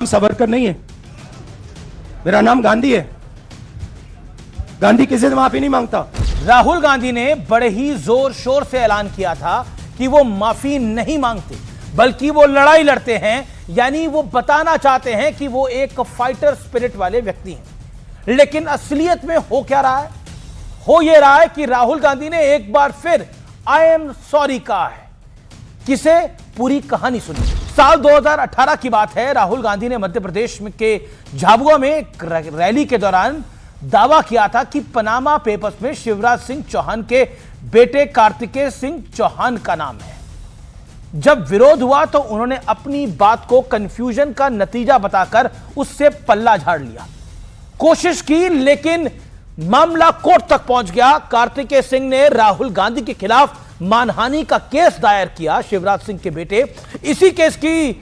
सावरकर नहीं है, मेरा नाम गांधी है। गांधी किसी से माफी नहीं मांगता। राहुल गांधी ने बड़े ही जोर शोर से ऐलान किया था कि वो माफी नहीं मांगते, बल्कि वो लड़ाई लड़ते हैं। यानी वो बताना चाहते हैं कि वो एक फाइटर स्पिरिट वाले व्यक्ति हैं। लेकिन असलियत में हो क्या रहा है? हो ये रहा है कि राहुल गांधी ने एक बार फिर आई एम सॉरी कहा है। किसे? पूरी कहानी सुनिए। साल 2018 की बात है। राहुल गांधी ने मध्य प्रदेश के झाबुआ में एक रैली के दौरान दावा किया था कि पनामा पेपर्स में शिवराज सिंह चौहान के बेटे कार्तिकेय सिंह चौहान का नाम है। जब विरोध हुआ तो उन्होंने अपनी बात को कंफ्यूजन का नतीजा बताकर उससे पल्ला झाड़ लिया। कोशिश की, लेकिन मामला कोर्ट तक पहुंच गया। कार्तिकेय सिंह ने राहुल गांधी के खिलाफ मानहानि का केस दायर किया, शिवराज सिंह के बेटे। इसी केस की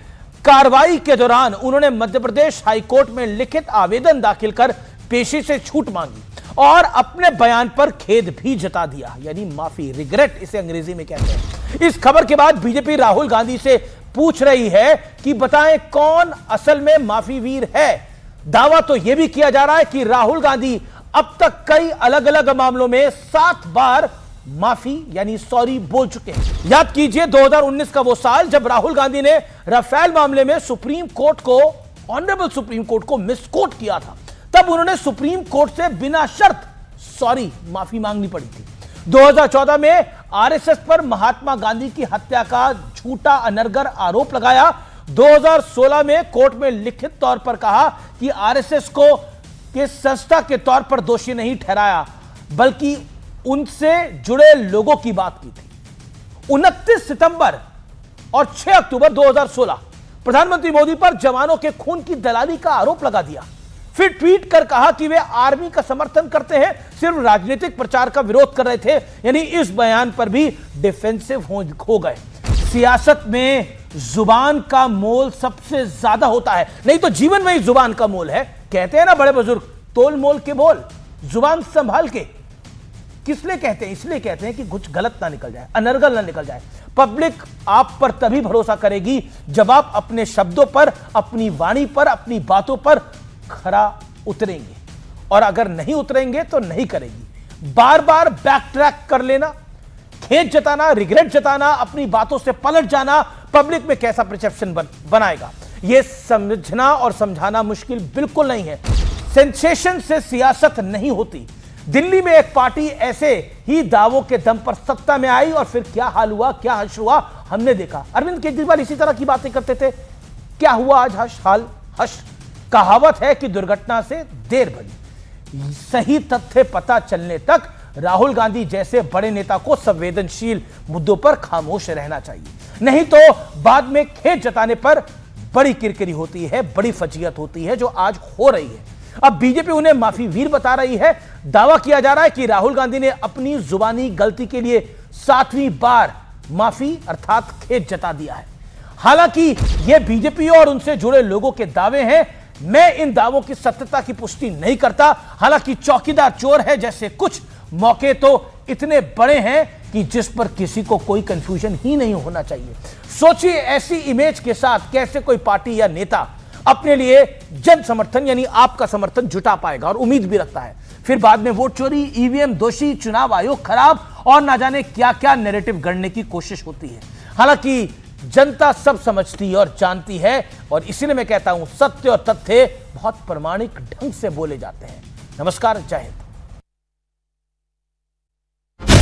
कार्रवाई के दौरान उन्होंने मध्य प्रदेश हाईकोर्ट में लिखित आवेदन दाखिल कर पेशी से छूट मांगी और अपने बयान पर खेद भी जता दिया, यानी माफी, रिग्रेट इसे अंग्रेजी में कहते हैं। इस खबर के बाद बीजेपी राहुल गांधी से पूछ रही है कि बताएं कौन असल में माफी वीर है। दावा तो यह भी किया जा रहा है कि राहुल गांधी अब तक कई अलग अलग मामलों में 7 बार माफी यानी सॉरी बोल चुके हैं। याद कीजिए 2019 का वो साल जब राहुल गांधी ने राफेल मामले में सुप्रीम कोर्ट को, ऑनरेबल सुप्रीम कोर्ट को मिसकोट किया था। तब उन्होंने सुप्रीम कोर्ट से बिना शर्त सॉरी माफी मांगनी पड़ी थी। 2014 में आरएसएस पर महात्मा गांधी की हत्या का झूठा अनर्गल आरोप लगाया। 2016 में कोर्ट में लिखित तौर पर कहा कि आरएसएस को के संस्था के तौर पर दोषी नहीं ठहराया, बल्कि उनसे जुड़े लोगों की बात की थी। 29 सितंबर और 6 अक्टूबर 2016 प्रधानमंत्री मोदी पर जवानों के खून की दलाली का आरोप लगा दिया। फिर ट्वीट कर कहा कि वे आर्मी का समर्थन करते हैं, सिर्फ राजनीतिक प्रचार का विरोध कर रहे थे। यानी इस बयान पर भी डिफेंसिव हो गए। सियासत में जुबान का मोल सबसे ज्यादा होता है, नहीं तो जीवन में ही जुबान का मोल है। कहते हैं ना बड़े बुजुर्ग, तोल मोल के बोल, जुबान संभाल के। किस लिए कहते हैं? इसलिए कहते हैं कि कुछ गलत ना निकल जाए, अनर्गल ना निकल जाए। पब्लिक आप पर तभी भरोसा करेगी जब आप अपने शब्दों पर, अपनी वाणी पर, अपनी बातों पर खरा उतरेंगे। और अगर नहीं उतरेंगे तो नहीं करेगी। बार बार बैक ट्रैक कर लेना, खेद जताना, रिग्रेट जताना, अपनी बातों से पलट जाना पब्लिक में कैसा परसेप्शन बनाएगा, यह समझना और समझाना मुश्किल बिल्कुल नहीं है। सेंसेशन से सियासत नहीं होती। दिल्ली में एक पार्टी ऐसे ही दावों के दम पर सत्ता में आई और फिर क्या हाल हुआ, क्या हश हुआ, हमने देखा। अरविंद केजरीवाल इसी तरह की बातें करते थे। क्या हुआ आज? हश। कहावत है कि दुर्घटना से देर भली। सही तथ्य पता चलने तक राहुल गांधी जैसे बड़े नेता को संवेदनशील मुद्दों पर खामोश रहना चाहिए, नहीं तो बाद में खेद जताने पर बड़ी किरकिरी होती है, बड़ी फजीयत होती है, जो आज हो रही है। अब बीजेपी उन्हें माफी वीर बता रही है। दावा किया जा रहा है कि राहुल गांधी ने अपनी जुबानी गलती के लिए 7वीं बार माफी अर्थात खेद जता दिया है। हालांकि यह बीजेपी और उनसे जुड़े लोगों के दावे हैं। मैं इन दावों की सत्यता की पुष्टि नहीं करता। हालांकि चौकीदार चोर है जैसे कुछ मौके तो इतने बड़े हैं कि जिस पर किसी को कोई कंफ्यूजन ही नहीं होना चाहिए। सोचिए ऐसी इमेज के साथ कैसे कोई पार्टी या नेता अपने लिए जन समर्थन यानी आपका समर्थन जुटा पाएगा और उम्मीद भी रखता है। फिर बाद में वोट चोरी, ईवीएम दोषी, चुनाव आयोग खराब और ना जाने क्या क्या नैरेटिव गढ़ने की कोशिश होती है। हालांकि जनता सब समझती और जानती है, और इसीलिए मैं कहता हूं सत्य और तथ्य बहुत प्रामाणिक ढंग से बोले जाते हैं। नमस्कार, जय हिंद।